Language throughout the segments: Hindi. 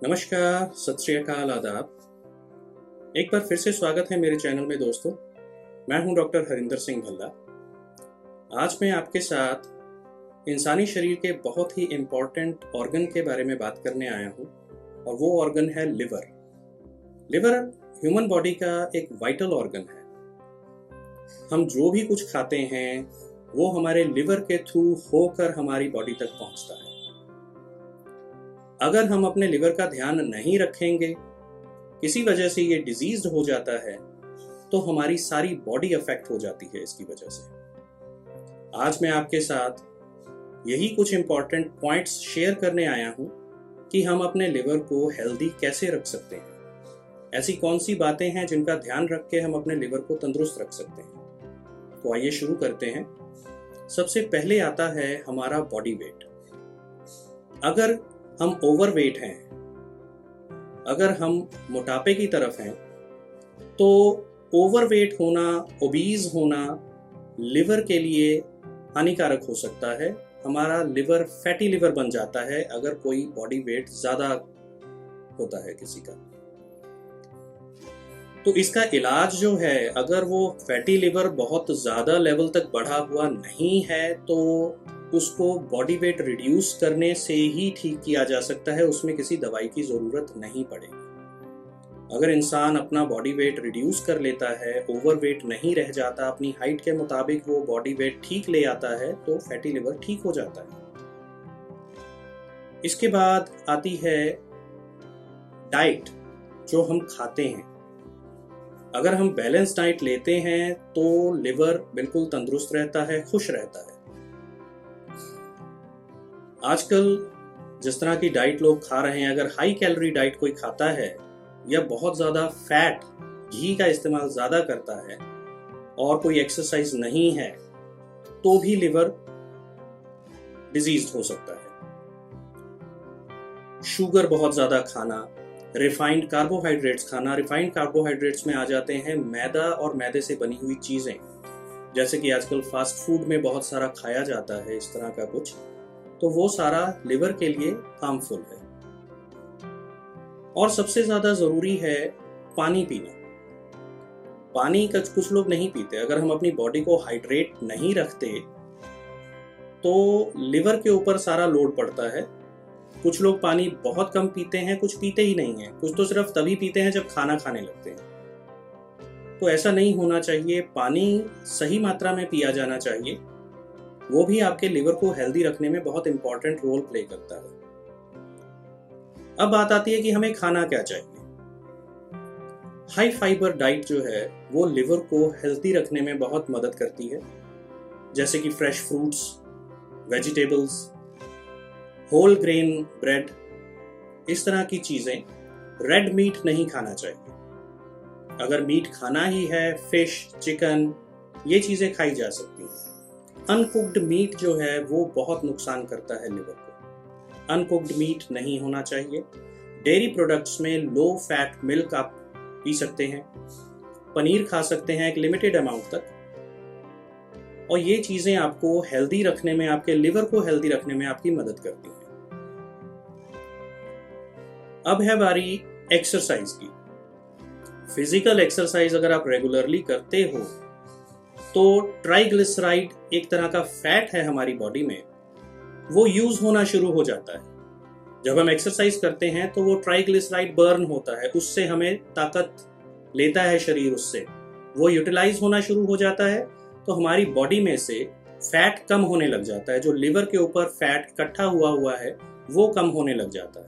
नमस्कार, सत श्री अकाल, आदाब। एक बार फिर से स्वागत है मेरे चैनल में दोस्तों। मैं हूं डॉक्टर हरिंदर सिंह भल्ला। आज मैं आपके साथ इंसानी शरीर के बहुत ही इम्पॉर्टेंट ऑर्गन के बारे में बात करने आया हूं और वो ऑर्गन है लिवर। लिवर ह्यूमन बॉडी का एक वाइटल ऑर्गन है। हम जो भी कुछ खाते हैं वो हमारे लिवर के थ्रू होकर हमारी बॉडी तक पहुंचता है। अगर हम अपने लिवर का ध्यान नहीं रखेंगे, किसी वजह से ये डिजीज्ड हो जाता है, तो हमारी सारी बॉडी अफेक्ट हो जाती है इसकी वजह से। आज मैं आपके साथ यही कुछ इंपॉर्टेंट पॉइंट्स शेयर करने आया हूं कि हम अपने लिवर को हेल्दी कैसे रख सकते हैं। ऐसी कौन सी बातें हैं जिनका ध्यान रख के हम अपने लिवर को तंदुरुस्त रख सकते हैं। तो आइए शुरू करते हैं। सबसे पहले आता है हमारा बॉडी वेट। अगर हम ओवरवेट हैं, अगर हम मोटापे की तरफ हैं, तो ओवरवेट होना, ओबीज होना लिवर के लिए हानिकारक हो सकता है। हमारा लिवर फैटी लिवर बन जाता है अगर कोई बॉडी वेट ज़्यादा होता है किसी का। तो इसका इलाज जो है, अगर वो फैटी लिवर बहुत ज़्यादा लेवल तक बढ़ा हुआ नहीं है तो उसको बॉडी वेट रिड्यूस करने से ही ठीक किया जा सकता है। उसमें किसी दवाई की ज़रूरत नहीं पड़ेगी। अगर इंसान अपना बॉडी वेट रिड्यूस कर लेता है, ओवरवेट नहीं रह जाता, अपनी हाइट के मुताबिक वो बॉडी वेट ठीक ले आता है, तो फैटी लिवर ठीक हो जाता है। इसके बाद आती है डाइट, जो हम खाते हैं। अगर हम बैलेंस डाइट लेते हैं तो लिवर बिल्कुल तंदुरुस्त रहता है, खुश रहता है। आजकल जिस तरह की डाइट लोग खा रहे हैं, अगर हाई कैलोरी डाइट कोई खाता है या बहुत ज़्यादा फैट, घी का इस्तेमाल ज़्यादा करता है और कोई एक्सरसाइज नहीं है, तो भी लिवर डिजीज्ड हो सकता है। शुगर बहुत ज़्यादा खाना, रिफाइंड कार्बोहाइड्रेट्स खाना। रिफाइंड कार्बोहाइड्रेट्स में आ जाते हैं मैदा और मैदे से बनी हुई चीज़ें, जैसे कि आजकल फास्ट फूड में बहुत सारा खाया जाता है इस तरह का कुछ, तो वो सारा लिवर के लिए हार्मफुल है। और सबसे ज़्यादा ज़रूरी है पानी पीना। पानी कुछ लोग नहीं पीते। अगर हम अपनी बॉडी को हाइड्रेट नहीं रखते तो लिवर के ऊपर सारा लोड पड़ता है। कुछ लोग पानी बहुत कम पीते हैं, कुछ पीते ही नहीं हैं, कुछ तो सिर्फ तभी पीते हैं जब खाना खाने लगते हैं। तो ऐसा नहीं होना चाहिए। पानी सही मात्रा में पिया जाना चाहिए। वो भी आपके लिवर को हेल्दी रखने में बहुत इंपॉर्टेंट रोल प्ले करता है। अब बात आती है कि हमें खाना क्या चाहिए। हाई फाइबर डाइट जो है वो लिवर को हेल्दी रखने में बहुत मदद करती है, जैसे कि fresh fruits, vegetables, whole grain bread, इस तरह की चीज़ें। रेड मीट नहीं खाना चाहिए। अगर मीट खाना ही है, फिश, चिकन, ये चीज़ें खाई जा सकती हैं। अनकुक्ड मीट जो है वो बहुत नुकसान करता है लिवर को। अनकुक्ड मीट नहीं होना चाहिए। डेयरी प्रोडक्ट्स में लो फैट मिल्क आप पी सकते हैं। पनीर खा सकते हैं एक लिमिटेड अमाउंट तक। और ये चीज़ें आपको हेल्दी रखने में, आपके लिवर को हेल्दी रखने में आपकी मदद करती हैं। अब है बारी एक्सरसाइज की। फिजिकल एक्सरसाइज अगर आप रेगुलरली करते हो तो ट्राइग्लिसराइड, एक तरह का फैट है हमारी बॉडी में, वो यूज होना शुरू हो जाता है। जब हम एक्सरसाइज करते हैं तो वो ट्राइग्लिसराइड बर्न होता है, उससे हमें ताकत लेता है शरीर, उससे वो यूटिलाइज होना शुरू हो जाता है। तो हमारी बॉडी में से फैट कम होने लग जाता है। जो लिवर के ऊपर फैट इकट्ठा हुआ है वो कम होने लग जाता है।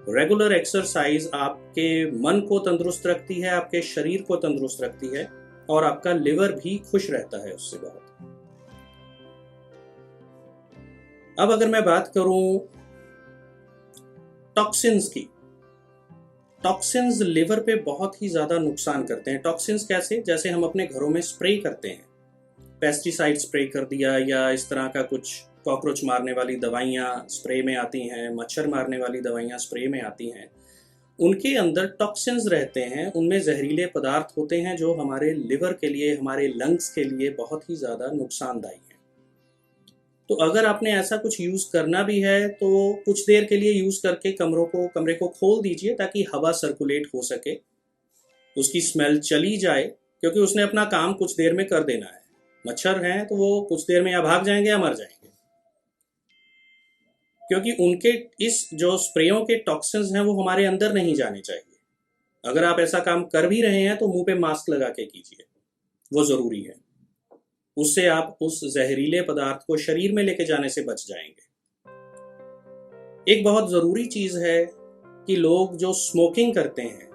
रेगुलर एक्सरसाइज आपके मन को तंदुरुस्त रखती है, आपके शरीर को तंदुरुस्त रखती है और आपका लिवर भी खुश रहता है उससे बहुत। अब अगर मैं बात करूं टॉक्सिन्स की, टॉक्सिन्स लिवर पे बहुत ही ज्यादा नुकसान करते हैं। टॉक्सिन्स कैसे? जैसे हम अपने घरों में स्प्रे करते हैं, पेस्टिसाइड स्प्रे कर दिया, या इस तरह का कुछ कॉकरोच मारने वाली दवाइयाँ स्प्रे में आती हैं, मच्छर मारने वाली दवाइयाँ स्प्रे में आती हैं। उनके अंदर टॉक्सिन्स रहते हैं, उनमें जहरीले पदार्थ होते हैं जो हमारे लिवर के लिए, हमारे लंग्स के लिए बहुत ही ज़्यादा नुकसानदायी हैं। तो अगर आपने ऐसा कुछ यूज़ करना भी है तो कुछ देर के लिए यूज़ करके कमरे को खोल दीजिए ताकि हवा सर्कुलेट हो सके, उसकी स्मेल चली जाए, क्योंकि उसने अपना काम कुछ देर में कर देना है। मच्छर हैं तो वो कुछ देर में या भाग जाएंगे या मर जाएंगे, क्योंकि उनके इस जो स्प्रेयों के टॉक्सिन्स हैं वो हमारे अंदर नहीं जाने चाहिए। अगर आप ऐसा काम कर भी रहे हैं तो मुंह पे मास्क लगा के कीजिए, वो ज़रूरी है। उससे आप उस जहरीले पदार्थ को शरीर में लेके जाने से बच जाएंगे। एक बहुत ज़रूरी चीज़ है कि लोग जो स्मोकिंग करते हैं,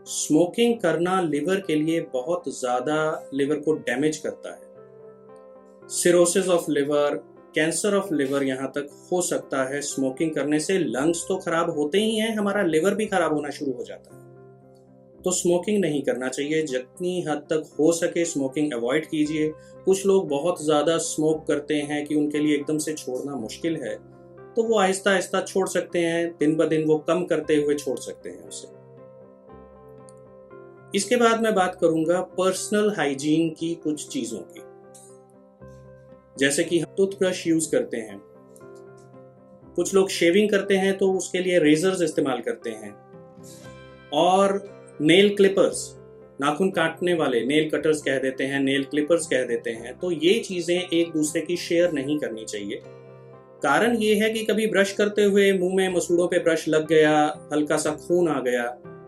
स्मोकिंग करना लिवर के लिए बहुत ज़्यादा लिवर को डैमेज करता है। Cirrhosis of liver, cancer of liver यहाँ तक हो सकता है स्मोकिंग करने से। लंग्स तो खराब होते ही हैं, हमारा लिवर भी खराब होना शुरू हो जाता है। तो स्मोकिंग नहीं करना चाहिए। जितनी हद तक हो सके स्मोकिंग अवॉइड कीजिए। कुछ लोग बहुत ज़्यादा स्मोक करते हैं कि उनके लिए एकदम से छोड़ना मुश्किल है, तो वो आहिस्ता आहिस्ता छोड़ सकते हैं, दिन ब दिन वो कम करते हुए छोड़ सकते हैं उसे। इसके बाद मैं बात करूंगा पर्सनल हाइजीन की कुछ चीज़ों की। जैसे कि हम टूथब्रश यूज़ करते हैं, कुछ लोग शेविंग करते हैं तो उसके लिए रेजर्स इस्तेमाल करते हैं, और नेल क्लिपर्स, नाखून काटने वाले नेल कटर्स कह देते हैं, नेल क्लिपर्स कह देते हैं। तो ये चीज़ें एक दूसरे की शेयर नहीं करनी चाहिए। कारण ये है कि कभी ब्रश करते हुए मुंह में मसूड़ों पे ब्रश लग गया, हल्का सा खून आ गया,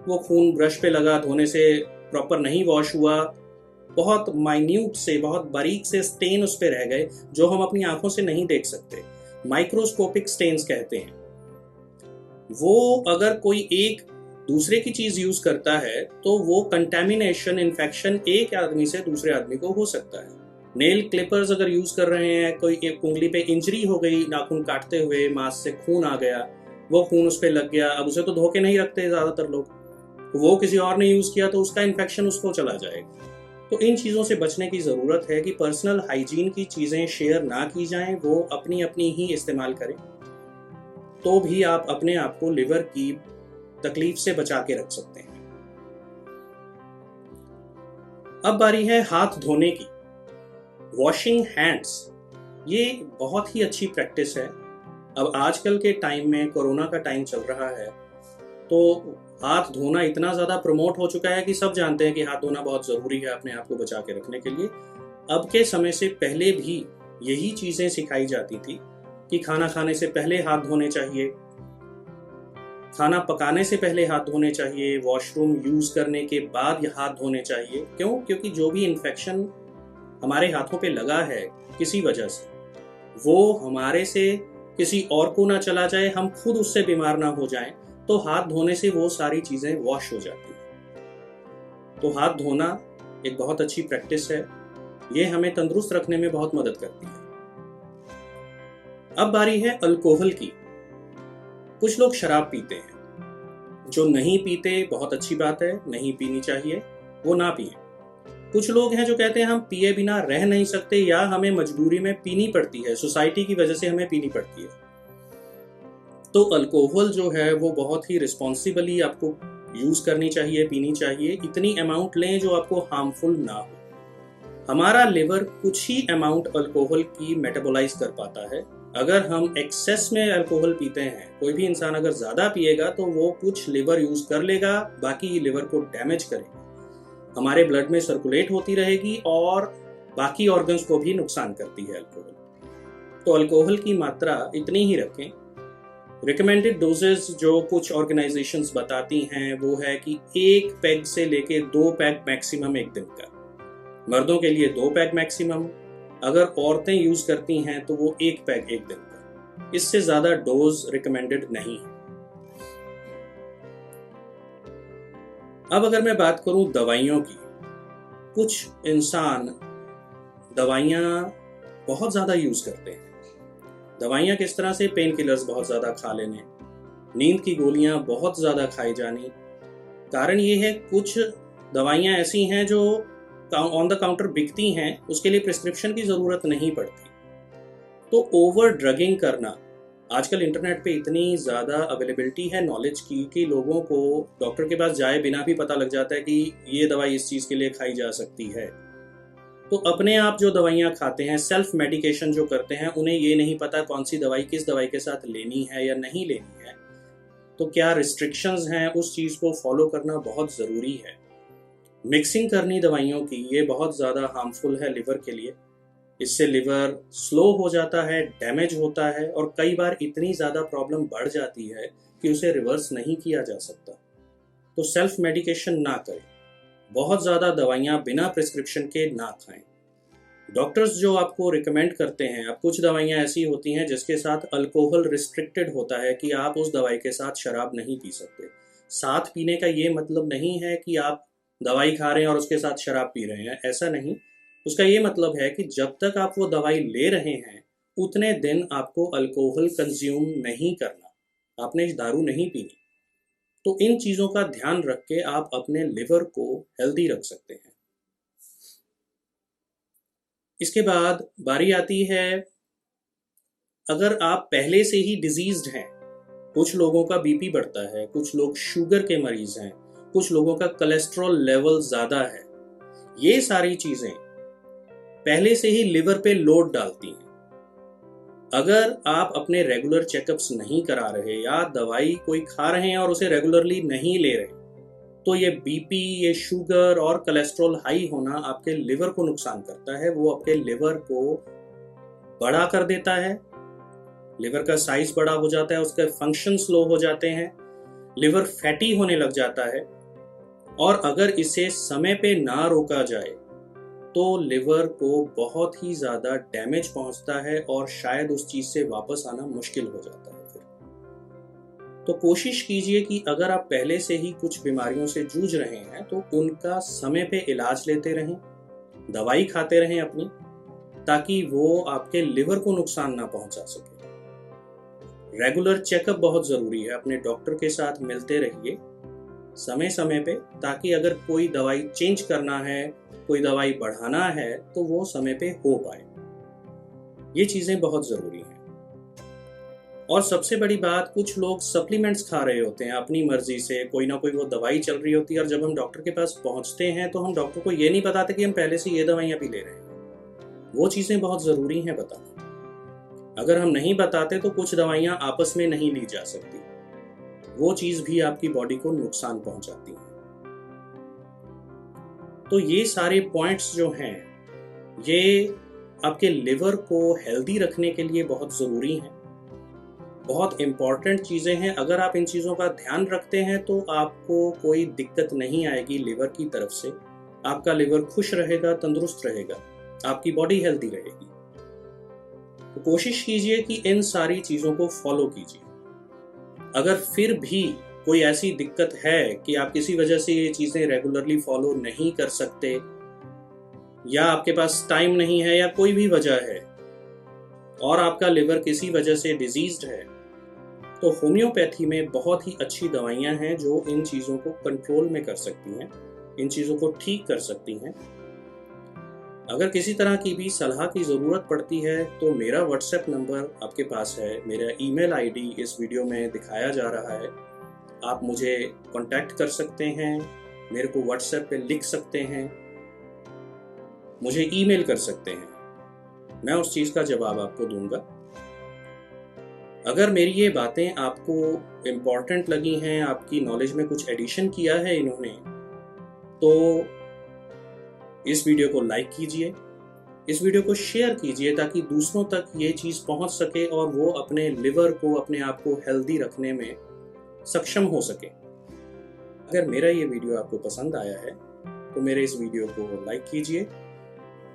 वो खून ब्रश पे लगा, धोने से प्रॉपर नहीं वॉश हुआ, बहुत माइन्यूट से, बहुत बारीक से स्टेन उस पे रह गए जो हम अपनी आंखों से नहीं देख सकते, माइक्रोस्कोपिक स्टेन्स कहते हैं। वो अगर कोई एक दूसरे की चीज यूज करता है तो वो कंटेमिनेशन, इन्फेक्शन एक आदमी से दूसरे आदमी को हो सकता है। नेल क्लिपर्स अगर यूज कर रहे हैं, कोई एक उंगली पे इंजरी हो गई नाखून काटते हुए, मांस से खून आ गया, वो खून उस पे लग गया, अब उसे तो धो के नहीं रखते ज्यादातर लोग, तो वो किसी और ने यूज किया तो उसका इन्फेक्शन उसको चला जाएगा। तो इन चीज़ों से बचने की ज़रूरत है कि पर्सनल हाइजीन की चीज़ें शेयर ना की जाएं, वो अपनी अपनी ही इस्तेमाल करें, तो भी आप अपने आप को लिवर की तकलीफ से बचा के रख सकते हैं। अब बारी है हाथ धोने की। वॉशिंग हैंड्स, ये बहुत ही अच्छी प्रैक्टिस है। अब आजकल के टाइम में, कोरोना का टाइम चल रहा है, तो हाथ धोना इतना ज़्यादा प्रमोट हो चुका है कि सब जानते हैं कि हाथ धोना बहुत ज़रूरी है अपने आप को बचा के रखने के लिए। अब के समय से पहले भी यही चीज़ें सिखाई जाती थी कि खाना खाने से पहले हाथ धोने चाहिए, खाना पकाने से पहले हाथ धोने चाहिए, वॉशरूम यूज़ करने के बाद हाथ धोने चाहिए। क्यों? क्योंकि जो भी इन्फेक्शन हमारे हाथों पे लगा है किसी वजह से, वो हमारे से किसी और को ना चला जाए, हम खुद उससे बीमार ना हो जाएं, तो हाथ धोने से वो सारी चीज़ें वॉश हो जाती हैं। तो हाथ धोना एक बहुत अच्छी प्रैक्टिस है, ये हमें तंदुरुस्त रखने में बहुत मदद करती है। अब बारी है अल्कोहल की। कुछ लोग शराब पीते हैं, जो नहीं पीते बहुत अच्छी बात है, नहीं पीनी चाहिए, वो ना पिए। कुछ लोग हैं जो कहते हैं हम पिए बिना रह नहीं सकते, या हमें मजबूरी में पीनी पड़ती है, सोसाइटी की वजह से हमें पीनी पड़ती है। तो अल्कोहल जो है वो बहुत ही रिस्पॉन्सिबली आपको यूज़ करनी चाहिए, पीनी चाहिए। इतनी अमाउंट लें जो आपको हार्मफुल ना हो। हमारा लिवर कुछ ही अमाउंट अल्कोहल की मेटाबोलाइज कर पाता है। अगर हम एक्सेस में अल्कोहल पीते हैं, कोई भी इंसान अगर ज़्यादा पिएगा तो वो कुछ लिवर यूज़ कर लेगा, बाकी लिवर को डैमेज करेगा, हमारे ब्लड में सर्कुलेट होती रहेगी और बाकी ऑर्गन्स को भी नुकसान करती है अल्कोहल। तो अल्कोहल की मात्रा इतनी ही रखें। रिकमेंडेड डोजेस जो कुछ ऑर्गेनाइजेशंस बताती हैं वो है कि 1 पैग से लेके 2 पैग मैक्सिमम एक दिन का। मर्दों के लिए 2 पैग मैक्सिमम, अगर औरतें यूज करती हैं तो वो 1 पैग एक दिन का। इससे ज्यादा डोज रिकमेंडेड नहीं है। अब अगर मैं बात करूं दवाइयों की, कुछ इंसान दवाइयां बहुत ज्यादा यूज करते हैं। दवाइयां किस तरह से? पेन किलर्स बहुत ज़्यादा खा लेने, नींद की गोलियां बहुत ज़्यादा खाई जानी। कारण ये है कुछ दवाइयां ऐसी हैं जो ऑन द काउंटर बिकती हैं, उसके लिए प्रिस्क्रिप्शन की ज़रूरत नहीं पड़ती। तो ओवर ड्रगिंग करना, आजकल इंटरनेट पे इतनी ज़्यादा अवेलेबिलिटी है नॉलेज की कि लोगों को डॉक्टर के पास जाए बिना भी पता लग जाता है कि ये दवाई इस चीज़ के लिए खाई जा सकती है। तो अपने आप जो दवाइयाँ खाते हैं, सेल्फ मेडिकेशन जो करते हैं, उन्हें ये नहीं पता कौन सी दवाई किस दवाई के साथ लेनी है या नहीं लेनी है। तो क्या रिस्ट्रिक्शंस हैं, उस चीज़ को फॉलो करना बहुत ज़रूरी है। मिक्सिंग करनी दवाइयों की ये बहुत ज़्यादा हार्मफुल है लिवर के लिए। इससे लिवर स्लो हो जाता है, डैमेज होता है और कई बार इतनी ज़्यादा प्रॉब्लम बढ़ जाती है कि उसे रिवर्स नहीं किया जा सकता। तो सेल्फ मेडिकेशन ना करें, बहुत ज़्यादा दवाइयाँ बिना प्रिस्क्रिप्शन के ना खाएं। डॉक्टर्स जो आपको रिकमेंड करते हैं, अब कुछ दवाइयाँ ऐसी होती हैं जिसके साथ अल्कोहल रिस्ट्रिक्टेड होता है कि आप उस दवाई के साथ शराब नहीं पी सकते। साथ पीने का ये मतलब नहीं है कि आप दवाई खा रहे हैं और उसके साथ शराब पी रहे हैं, ऐसा नहीं। उसका ये मतलब है कि जब तक आप वो दवाई ले रहे हैं उतने दिन आपको अल्कोहल कंज्यूम नहीं करना, आपने दारू नहीं पीनी। तो इन चीज़ों का ध्यान रख के आप अपने लिवर को हेल्दी रख सकते हैं। इसके बाद बारी आती है, अगर आप पहले से ही डिजीज्ड हैं, कुछ लोगों का बीपी बढ़ता है, कुछ लोग शुगर के मरीज हैं, कुछ लोगों का कोलेस्ट्रॉल लेवल ज़्यादा है, ये सारी चीज़ें पहले से ही लिवर पे लोड डालती हैं। अगर आप अपने रेगुलर चेकअप्स नहीं करा रहे या दवाई कोई खा रहे हैं और उसे रेगुलरली नहीं ले रहे, तो ये बीपी, ये शुगर और कोलेस्ट्रॉल हाई होना आपके लिवर को नुकसान करता है। वो आपके लिवर को बड़ा कर देता है, लिवर का साइज बड़ा हो जाता है, उसके फंक्शन स्लो हो जाते हैं, लिवर फैटी होने लग जाता है। और अगर इसे समय पे ना रोका जाए तो लिवर को बहुत ही ज़्यादा डैमेज पहुंचता है और शायद उस चीज़ से वापस आना मुश्किल हो जाता है फिर। तो कोशिश कीजिए कि अगर आप पहले से ही कुछ बीमारियों से जूझ रहे हैं तो उनका समय पे इलाज लेते रहें, दवाई खाते रहें अपनी, ताकि वो आपके लिवर को नुकसान ना पहुंचा सके। रेगुलर चेकअप बहुत ज़रूरी है, अपने डॉक्टर के साथ मिलते रहिए समय समय पे, ताकि अगर कोई दवाई चेंज करना है, कोई दवाई बढ़ाना है, तो वो समय पे हो पाए। ये चीज़ें बहुत ज़रूरी हैं। और सबसे बड़ी बात, कुछ लोग सप्लीमेंट्स खा रहे होते हैं अपनी मर्जी से, कोई ना कोई वो दवाई चल रही होती है और जब हम डॉक्टर के पास पहुंचते हैं तो हम डॉक्टर को ये नहीं बताते कि हम पहले से ये दवाइयाँ भी ले रहे हैं। वो चीज़ें बहुत ज़रूरी हैं बताना। अगर हम नहीं बताते तो कुछ दवाइयाँ आपस में नहीं ली जा सकती, वो चीज़ भी आपकी बॉडी को नुकसान पहुंचाती है। तो ये सारे पॉइंट्स जो हैं, ये आपके लिवर को हेल्दी रखने के लिए बहुत ज़रूरी हैं, बहुत इम्पॉर्टेंट चीज़ें हैं। अगर आप इन चीज़ों का ध्यान रखते हैं तो आपको कोई दिक्कत नहीं आएगी लिवर की तरफ से। आपका लिवर खुश रहेगा, तंदुरुस्त रहेगा, आपकी बॉडी हेल्दी रहेगी। तो कोशिश कीजिए कि इन सारी चीज़ों को फॉलो कीजिए। अगर फिर भी कोई ऐसी दिक्कत है कि आप किसी वजह से ये चीज़ें रेगुलरली फॉलो नहीं कर सकते, या आपके पास टाइम नहीं है, या कोई भी वजह है और आपका लिवर किसी वजह से डिजीज्ड है, तो होम्योपैथी में बहुत ही अच्छी दवाइयाँ हैं जो इन चीज़ों को कंट्रोल में कर सकती हैं, इन चीज़ों को ठीक कर सकती हैं। अगर किसी तरह की भी सलाह की ज़रूरत पड़ती है तो मेरा व्हाट्सएप नंबर आपके पास है, मेरा ईमेल आईडी इस वीडियो में दिखाया जा रहा है। आप मुझे कांटेक्ट कर सकते हैं, मेरे को व्हाट्सएप पे लिख सकते हैं, मुझे ईमेल कर सकते हैं, मैं उस चीज़ का जवाब आपको दूंगा। अगर मेरी ये बातें आपको इम्पॉर्टेंट लगी हैं, आपकी नॉलेज में कुछ एडिशन किया है इन्होंने, तो इस वीडियो को लाइक कीजिए, इस वीडियो को शेयर कीजिए, ताकि दूसरों तक ये चीज़ पहुंच सके और वो अपने लिवर को, अपने आप को हेल्दी रखने में सक्षम हो सके। अगर मेरा ये वीडियो आपको पसंद आया है तो मेरे इस वीडियो को लाइक कीजिए,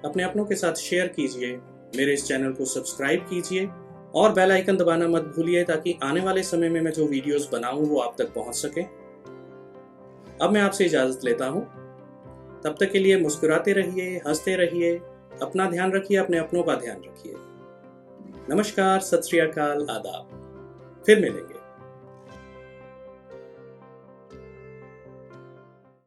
अपने अपनों के साथ शेयर कीजिए, मेरे इस चैनल को सब्सक्राइब कीजिए और बेल आइकन दबाना मत भूलिए, ताकि आने वाले समय में मैं जो वीडियोस बनाऊं वो आप तक पहुंच सके। अब मैं आपसे इजाज़त लेता हूं, तब तक के लिए मुस्कुराते रहिए, हंसते रहिए, अपना ध्यान रखिए, अपने अपनों का ध्यान रखिए। नमस्कार, सत श्री अकाल, आदाब, फिर मिलेंगे।